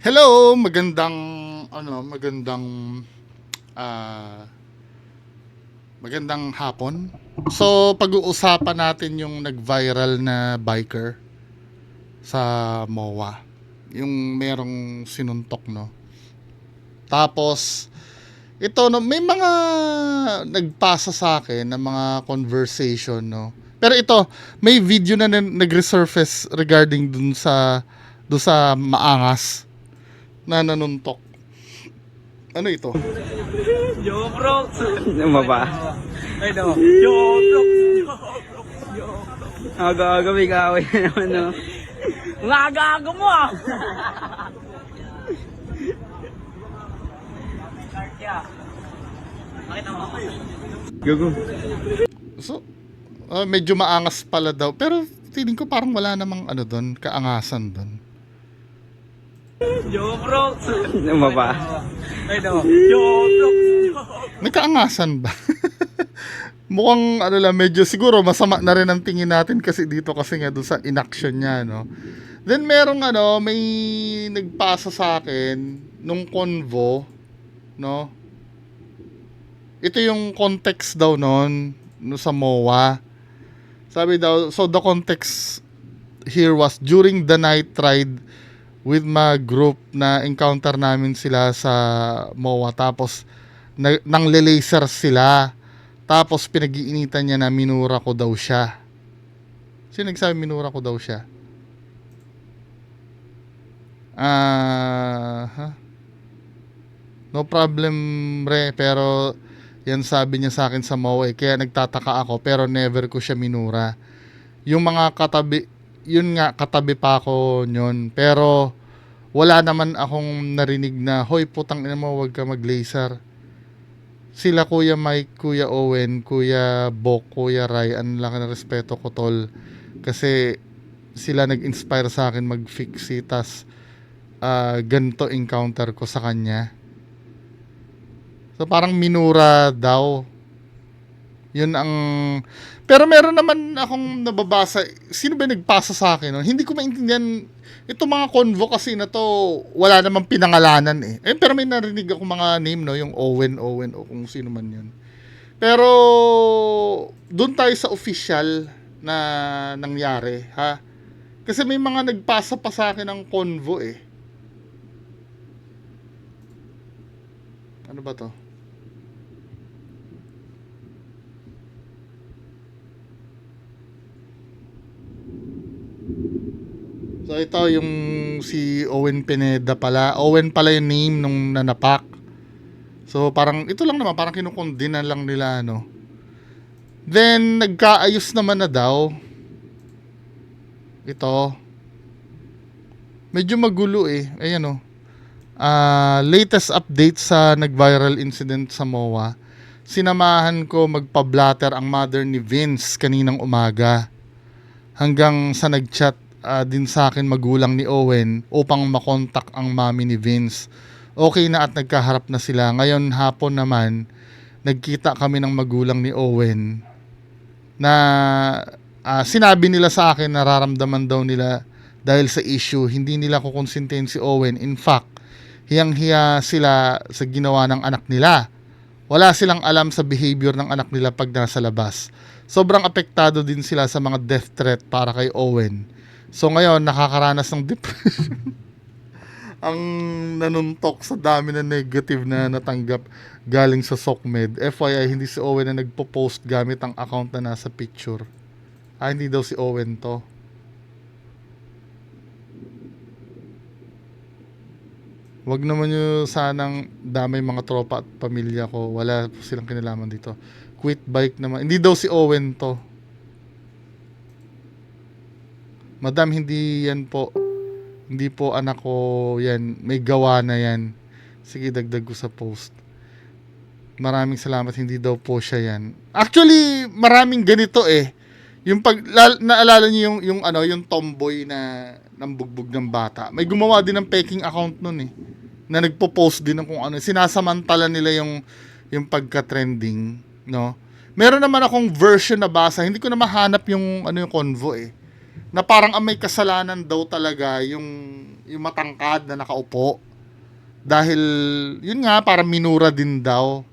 Hello, ah, magandang hapon. So, pag-uusapan natin yung nag-viral na biker sa MOA. Yung merong sinuntok, no? Tapos, ito, no, may mga nagpasa sa akin na mga conversation, no? Pero ito, may video na nag-resurface regarding dun sa maangas na nanuntok. Ano ito? Yo, bro. Ano ba? Ay, no. Yo, bro. Aga-aga may kaaway na naman, no? Ang aga-aga mo, ah. Gago. So, medyo maangas pala daw. Pero feeling ko parang wala namang ano doon, kaangasan doon. Yo, bro. Ano ba? Ay, no. Yo, bro. May kaangasan ba? Mukhang ano lang, medyo siguro masama na rin ang tingin natin kasi dito kasi nga doon sa inaction niya, no? Then merong may nagpasa sa akin nung convo, no? Ito yung context daw noon no, sa MOA. Sabi daw, so the context here was during the night ride with my group na encounter namin sila sa MOA. Tapos nang laser sila. Tapos pinag-iinitan niya na minura ko daw siya. Sino nagsabi minura ko daw siya? No problem, re, pero yan sabi niya sa akin sa MOA, kaya nagtataka ako pero never ko siya minura. Yung mga katabi, yun nga, katabi pa ako nyon, pero wala naman akong narinig na, hoy putang ina mo, wag ka mag-laser. Sila Kuya Mike, Kuya Owen, Kuya Bok, Kuya Ray, ang laki ng respeto ko, tol, kasi sila nag-inspire sa akin mag-fixie, tas ganito encounter ko sa kanya. So parang minura daw. Yun ang... Pero meron naman akong nababasa. Sino ba nagpasa sa akin? No? Hindi ko maintindihan. Ito mga convo kasi na to, wala namang pinangalanan eh. Pero may narinig ako mga name, no? Yung Owen o kung sino man yun. Pero doon tayo sa official na nangyari, ha? Kasi may mga nagpasa pa sa akin ng convo eh. Ano ba to? So ito yung si Owen Pineda pala. Owen pala yung name nung nanapak. So parang ito lang naman, parang kinukondina lang nila, no. Then nagkaayos naman na daw. Ito. Medyo magulo eh. Ayan, oh. Latest update sa nag-viral incident sa MOA. Sinamahan ko magpa-blatter ang mother ni Vince kaninang umaga. Hanggang sa nag-chat din sa akin magulang ni Owen upang makontak ang mami ni Vince. Okay na at nagkaharap na sila. Ngayon hapon naman, nagkita kami ng magulang ni Owen na sinabi nila sa akin nararamdaman daw nila dahil sa issue. Hindi nila kukonsintihin si Owen. In fact, hiyang-hiya sila sa ginawa ng anak nila. Wala silang alam sa behavior ng anak nila pag nasa labas. Sobrang apektado din sila sa mga death threat para kay Owen. So ngayon, nakakaranas ng depression. Ang nanuntok sa dami na negative na natanggap galing sa SOCMED. FYI, hindi si Owen na nagpo-post gamit ang account na nasa picture. Hindi daw si Owen to. Wag naman nyo sanang damay mga tropa at pamilya ko. Wala silang kinalaman dito. Quit bike naman. Hindi daw si Owen to. Madam, hindi yan po. Hindi po anak ko yan. May gawa na yan. Sige, dagdag ko sa post. Maraming salamat. Hindi daw po siya yan. Actually, maraming ganito eh. Yung naalala niyo yung tomboy na nambugbog ng bata. May gumawa din ng peking account nun eh. Na nagpo-post din ng kung ano. Sinasamantala nila yung pagka-trending, no? Meron naman akong version na basa. Hindi ko na mahanap yung convo eh. na parang ang may kasalanan daw talaga yung matangkad na nakaupo. Dahil, yun nga, parang minura din daw.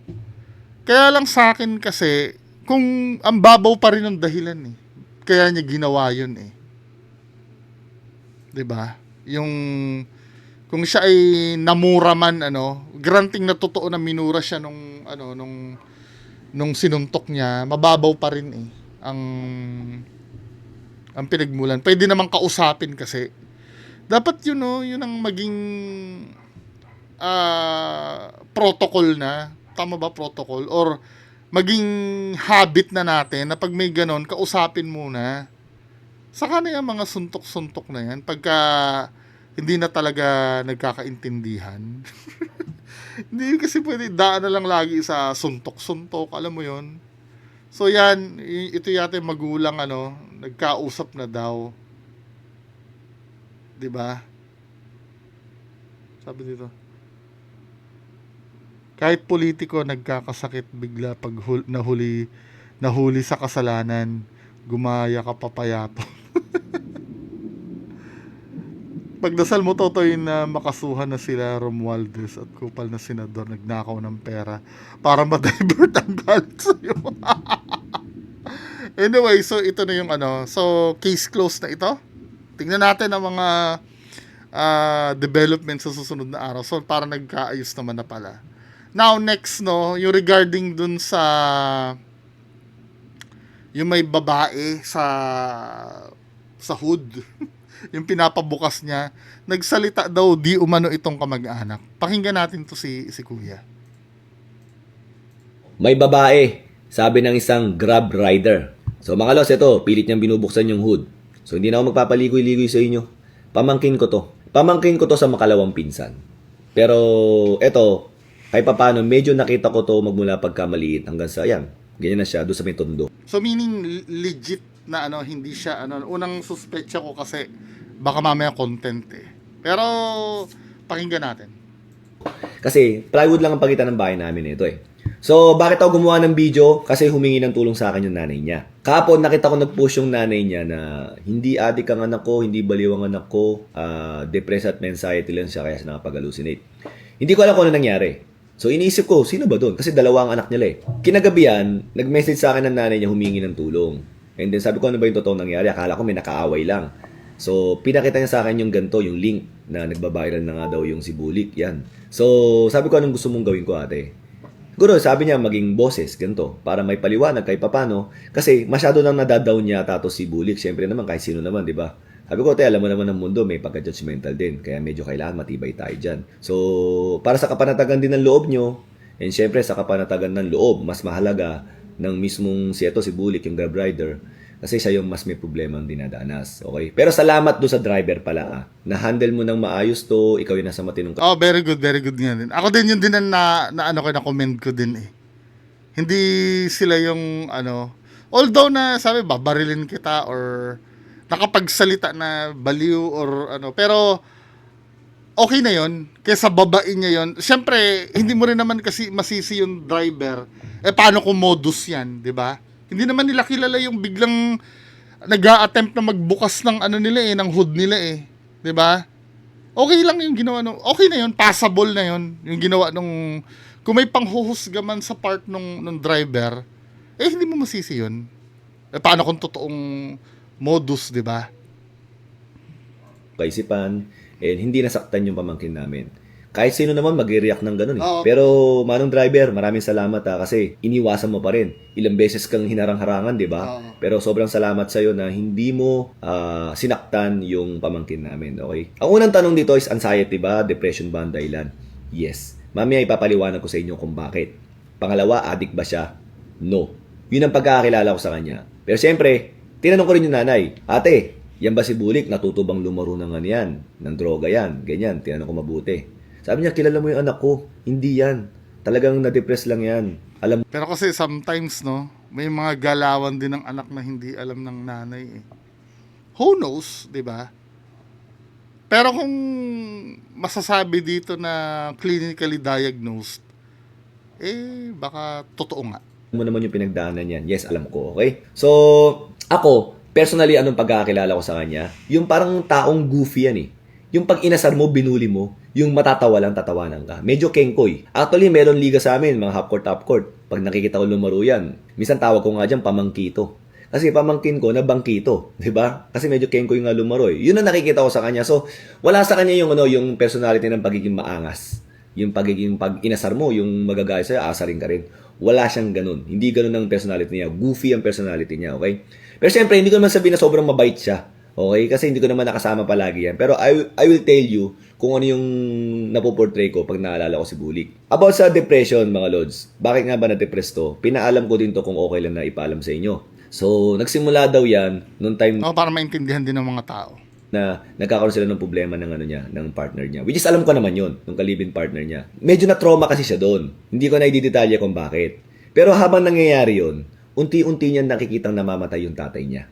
Kaya lang sa akin kasi, kung ang babaw pa rin ang dahilan eh. Kaya niya ginawa yun eh. 'Di ba? Yung kung siya ay namura man granting na totoo na minura siya nung sinuntok niya, mababaw pa rin eh ang pinagmulan. Pwede namang kausapin kasi. Dapat yun ang maging protocol na. Tama ba protocol? Or maging habit na natin na pag may ganon, kausapin muna. Saka na yung mga suntok-suntok na yan pagka hindi na talaga nagkakaintindihan. Hindi kasi pwede daan na lang lagi sa suntok-suntok, alam mo yon. So yan, ito yata yung magulang nagkausap na daw. 'Di ba? Sabi dito. Kahit politiko nagkakasakit bigla pag nahuli sa kasalanan, gumaya ka papayato. Pagdasal mo, Totoy, na makasuhan na sila Romualdez at kupal na senador nagnakaw ng pera para ma-divert ang galit sa'yo. Anyway, so ito na yung so case closed na ito. Tingnan natin ang mga development sa susunod na araw. So para nagkaayos naman na pala. Now next yung regarding dun sa yung may babae sa hood. Yung pinapabukas niya, nagsalita daw di umano itong kamag-anak. Pakinggan natin to si Kuya. May babae, sabi ng isang Grab rider. So mga los, ito, pilit niyang binubuksan yung hood. So hindi na ako magpapaligoy-ligoy sa inyo. Pamangkin ko to. Pamangkin ko to sa makalawang pinsan. Pero ito, kahit paano, medyo nakita ko to magmula pagkamaliit hanggang sa, yan, ganyan na siya, doon sa may tondo. So meaning legit na hindi siya unang suspetsya ko kasi baka mamaya content eh. Pero pakinggan natin. Kasi plywood lang ang pagitan ng bahay namin ito eh. So bakit ako gumawa ng video? Kasi humingi ng tulong sa akin yung nanay niya. Kahapon nakita ko nag-post yung nanay niya na hindi adik ang anak ko, hindi baliw ang anak ko, depressed at anxiety lang siya kaya siya nakapag-hallucinate. Hindi ko alam kung ano nangyari. So iniisip ko, sino ba doon? Kasi dalawa ang anak niya eh. Kinagabihan, nag-message sa akin ng nanay niya humingi ng tulong. And then sabi ko, ano ba yung totoong nangyari? Akala ko may nakaaway lang. So, pinakita niya sa akin yung ganito, yung link na nagbabiral na nga daw yung si Bulik. Yan. So, sabi ko, anong gusto mong gawin ko, ate? Siguro, sabi niya, maging boses, ganito, para may paliwanag kahit papano. Kasi, masyado nang nadadaw niya tato si Bulik. Siyempre naman, kahit sino naman, di ba? Sabi ko, ate, alam mo naman ng mundo, may pagka-judgmental din. Kaya medyo kailangan matibay tayo dyan. So, para sa kapanatagan din ng loob nyo, and siyempre, sa kapanatagan ng loob, mas mahalaga ng mismong si Bulik, yung Grab rider, kasi siya yung mas may problema ang dinadanas. Okay? Pero salamat do sa driver pala na-handle mo ng maayos to, ikaw yung nasa matinong Oh, very good nga din. Ako din yun din na comment ko din eh. Hindi sila yung although na sabi babarilin kita or nakapagsalita na baliw or pero okay na yon kaysa babain niya yon. Siyempre, hindi mo rin naman kasi masisi yung driver. Paano kung modus yan, di ba? Hindi naman nila kilala yung biglang nag-a-attempt na magbukas ng nila ng hood nila eh. 'Di ba? Okay lang yung ginawa okay na yun, passable na yun yung ginawa nung kung may panghuhusga man sa part nung driver, hindi mo masisi yun. Paano kung totoong modus, 'di ba? kaisipan and hindi nasaktan yung pamangkin namin. Kahit sino naman mag-react ng ganun eh. Oo. Pero manong driver, maraming salamat kasi iniwasan mo pa rin. Ilang beses kang hinarang-harangan, di ba? Oo. Pero sobrang salamat sa'yo na hindi mo sinaktan yung pamangkin namin, okay? Ang unang tanong dito is anxiety ba? Depression ba ang dahilan? Yes. Mamaya ipapaliwanag ko sa inyo kung bakit. Pangalawa, addict ba siya? No. Yun ang pagkakakilala ko sa kanya. Pero siyempre, tinanong ko rin yung nanay, ate, yan ba si Bulik? Natutubang lumaro ng yan? Ng droga yan? Ganyan. Tinanong ko mabuti. Sabi niya, kilala mo yung anak ko. Hindi yan. Talagang na-depress lang yan. Alam Pero kasi sometimes, may mga galawan din ng anak na hindi alam ng nanay eh. Who knows, di ba? Pero kung masasabi dito na clinically diagnosed, baka totoo nga. mo naman yung pinagdaanan yan. Yes, alam ko. Okay? So, ako, Personally, anong pagkakakilala ko sa kanya? Yung parang taong goofy yan eh. Yung pag inasar mo, binuli mo, yung matatawa lang, tatawanan ka. Medyo kengkoy. Actually, meron liga sa amin, mga half court, top court. Pag nakikita ko lumaro yan, minsan tawag ko nga dyan, pamangkito. Kasi pamangkin ko na bangkito, 'di ba? Kasi medyo kengkoy nga lumaro eh. Yun ang nakikita ko sa kanya. So, wala sa kanya yung yung personality ng pagiging maangas. Yung pagiging pag inasar mo, yung magagaya sa'yo, asarin ka rin. Wala siyang ganun. Hindi ganun ang personality niya. Goofy ang personality niya, okay? Pero syempre, hindi ko naman sabihin na sobrang mabait siya. Okay? Kasi hindi ko naman nakasama palagi yan. Pero I will tell you kung ano yung napoportray ko pag naalala ko si Bulik. About sa depression, mga lods. Bakit nga ba na-depress to? Pinaalam ko din to kung okay lang na ipaalam sa inyo. So, nagsimula daw yan noong time Para maintindihan din ng mga tao. na nagkakaroon sila ng problema ng ng partner niya. Which is alam ko naman yun, ng kalibin partner niya. Medyo na trauma kasi siya doon. Hindi ko na i-detalye kung bakit. Pero habang nangyayari yun, unti-unti niya nakikitang namamatay yung tatay niya.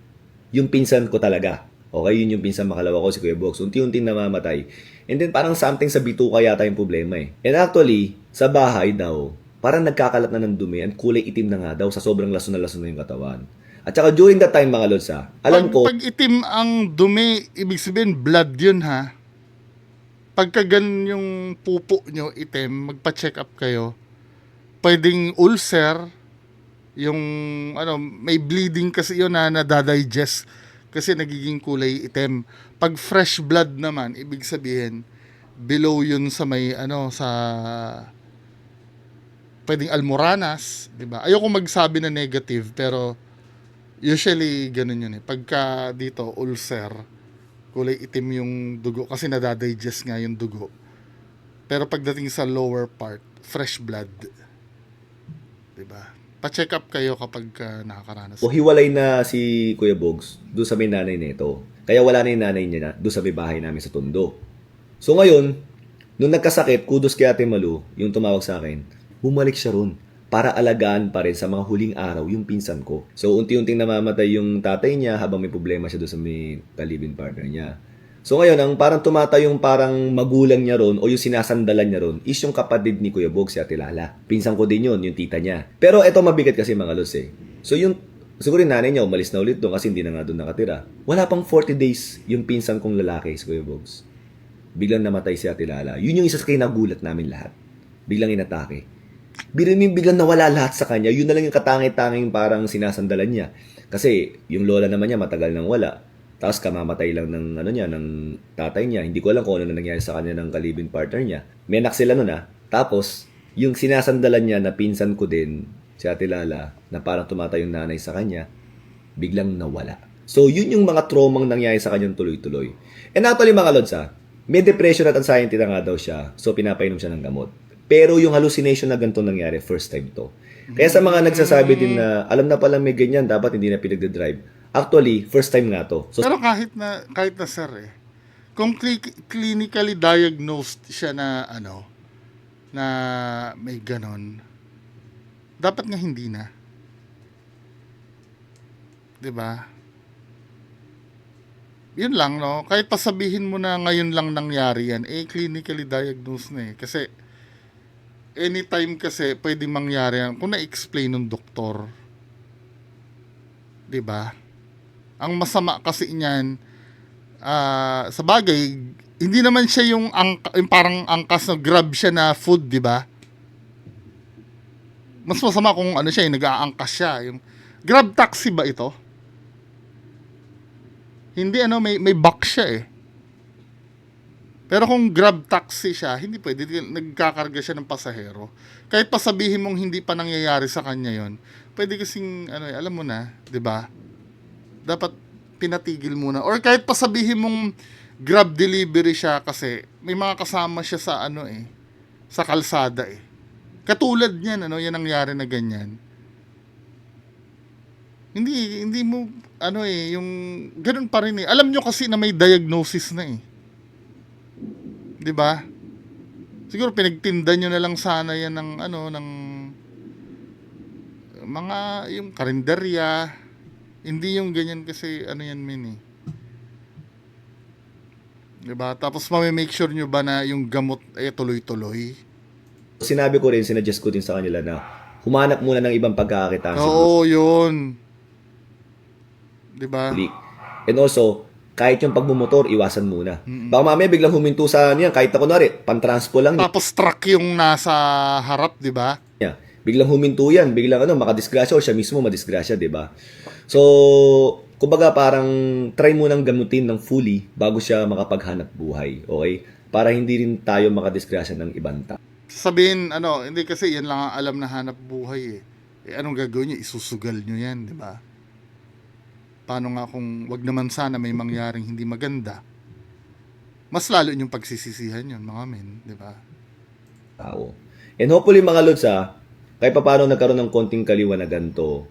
Yung pinsan ko talaga. Okay, yun yung pinsan makalawa ko, si Kuya Box. Unti-unti namamatay. And then parang something sa bituka yata yung problema eh. And actually, sa bahay daw, parang nagkakalat na ng dumi at kulay itim na nga daw sa sobrang lason na lason na yung katawan. At saka during that time mga lods alam ko, Pag itim ang dumi, ibig sabihin blood yun ha. Pagka ganun yung pupo nyo itim, magpa-check up kayo. Pwedeng ulcer, yung may bleeding kasi yun na nadadigest kasi nagiging kulay itim. Pag fresh blood naman, ibig sabihin below yun sa may sa pwedeng almoranas, 'di ba? Ayoko magsabi na negative pero usually ganun yun eh. Pagka dito ulcer, kulay itim yung dugo kasi nadadigest nga yung dugo. Pero pagdating sa lower part, fresh blood. 'Di ba? Pa-check up kayo kapag nakakaranas. hiwalay na si Kuya Bogs doon sa may nanay nito. Kaya wala na yung nanay niya doon sa may bahay namin sa Tondo. So ngayon, nung nagkasakit, kudos kay Ate Malu, yung tumawag sa akin, bumalik siya ron para alagaan pa rin sa mga huling araw yung pinsan ko. So unti-unting namamatay yung tatay niya habang may problema siya doon sa may kalibin partner niya. So ngayon, ang parang tumatayong parang magulang niya ron o yung sinasandalan niya ron is yung kapatid ni Kuya Bog, si Ate Lala. Pinsan ko din yun, yung tita niya. Pero eto mabigat kasi mga los eh. So yung, siguro yung nanay niya umalis na ulit doon kasi hindi na nga doon nakatira. Wala pang 40 days yung pinsan kong lalaki, si Kuya Bogs. Biglang namatay si Ate Lala. Yun yung isa sa kinagulat namin lahat. Biglang inatake. Biglang nawala lahat sa kanya. Yun na lang yung katangit-tanging parang sinasandalan niya. Kasi yung lola naman niya matagal nang wala. Tapos kamamatay lang ng ng tatay niya. Hindi ko alam kung ano na nangyari sa kanya ng kalibin partner niya. May anak sila nun Tapos, yung sinasandalan niya na pinsan ko din, si Ate Lala, na parang tumatay yung nanay sa kanya, biglang nawala. So, yun yung mga traumang nangyari sa kanyang tuloy-tuloy. And actually mga lods may depression at anxiety na nga daw siya. So, pinapainom siya ng gamot. Pero yung hallucination na ganito nangyari, first time to. Kaya sa mga nagsasabi din na, alam na pala may ganyan, dapat hindi na pinagdadrive. Actually, first time nga to. So, pero kahit na sir kung clinically diagnosed siya na na may ganon, dapat nga hindi na. 'Di ba? Yun lang kahit pasabihin mo na ngayon lang nangyari yan, clinically diagnosed na kasi anytime kasi pwede mangyari yan kung na-explain ng doktor. 'Di ba? Ang masama kasi niyan, sa bagay, hindi naman siya yung parang angkas na grab siya na food, di ba? Mas masama kung siya, yung nag-aangkas siya. Yung grab taxi ba ito? Hindi may box siya Pero kung grab taxi siya, hindi pwede, nagkakarga siya ng pasahero. Kahit pa sabihin mong hindi pa nangyayari sa kanya yon, pwede kasing, alam mo na, di ba? Dapat pinatigil muna. Or kahit pa sabihin mong grab delivery siya kasi may mga kasama siya sa sa kalsada Katulad niyan, yan nangyari na ganyan. Hindi mo, yung ganun pa rin Alam nyo kasi na may diagnosis na 'Di ba? Siguro pinagtinda nyo na lang sana yan ng, ng mga, yung karinderya. Hindi yung ganyan kasi yan diba? Tapos make sure nyo ba na yung gamot tuloy-tuloy? sinabi ko rin, sinuggest ko din sa kanila na humanap muna ng ibang pagkakakitaan. Oo, yun. 'di ba? leak. And also, kahit yung pagmumotor, iwasan muna. Baka mamaya biglang huminto sa ano yan, kahit na kunwari, pan-transpo lang Tapos truck yung nasa harap, 'di ba? niya. Biglang huminto yan, biglang makadisgrasya o siya mismo madisgrasya, di ba? So, kumbaga parang try mo nang gamutin ng fully bago siya makapaghanap buhay, okay? Para hindi rin tayo makadisgrasya ng ibang tao. Sabihin, hindi kasi yan lang ang alam na hanap buhay eh. Anong gagawin niyo? Isusugal niyo yan, di ba? Paano nga kung wag naman sana may mangyaring hindi maganda? Mas lalo yung pagsisisihan yun, mga men, di ba? Tao. And hopefully mga lods kahit pa paano nagkaroon ng konting kaliwanagan to.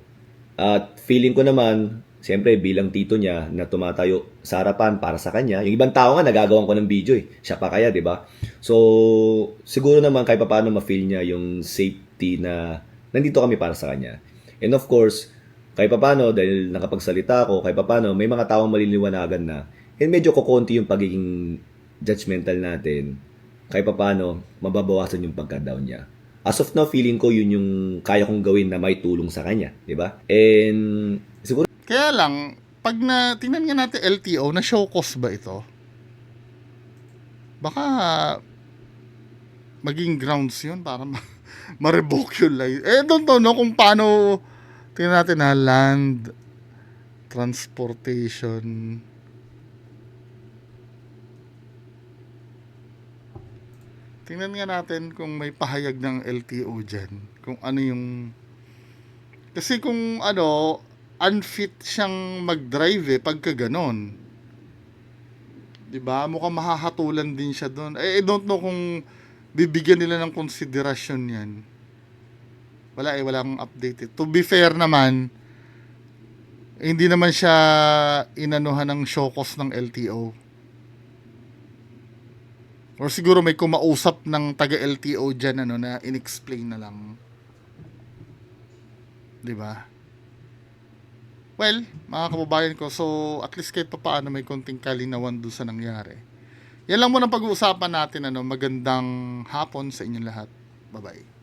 At feeling ko naman, siyempre bilang tito niya na tumatayo sa harapan para sa kanya, yung ibang tao nga nagagawan ko ng video siya pa kaya, di ba? So, siguro naman kahit pa paano ma-feel niya yung safety na nandito kami para sa kanya. And of course, kahit pa paano, dahil nakapagsalita ako, kahit pa paano, may mga taong maliliwanagan na, and medyo kukunti yung pagiging judgmental natin, kahit pa paano, mababawasan yung pagka-down niya. As of now, feeling ko yun yung kaya kong gawin na may tulong sa kanya, di ba? And siguro Kaya lang, pag tingnan nga natin LTO, na show cause ba ito? Baka maging grounds yun para ma-revoke yung license. Don't know kung paano, tingnan natin land transportation. Tingnan nga natin kung may pahayag ng LTO dyan. Kung ano yung... Kasi kung unfit siyang mag-drive pagka ganon. Diba? Mukhang mahahatulan din siya doon. I don't know kung bibigyan nila ng konsiderasyon yan. Walang update. To be fair naman, hindi naman siya inanuhan ng show cause ng LTO. Or siguro may kumausap ng taga-LTO dyan na in-explain na lang. Diba? Well, mga kababayan ko, so at least kahit pa paano may konting kalinawan doon sa nangyari. Yan lang muna pag-uusapan natin. Magandang hapon sa inyong lahat. Bye-bye.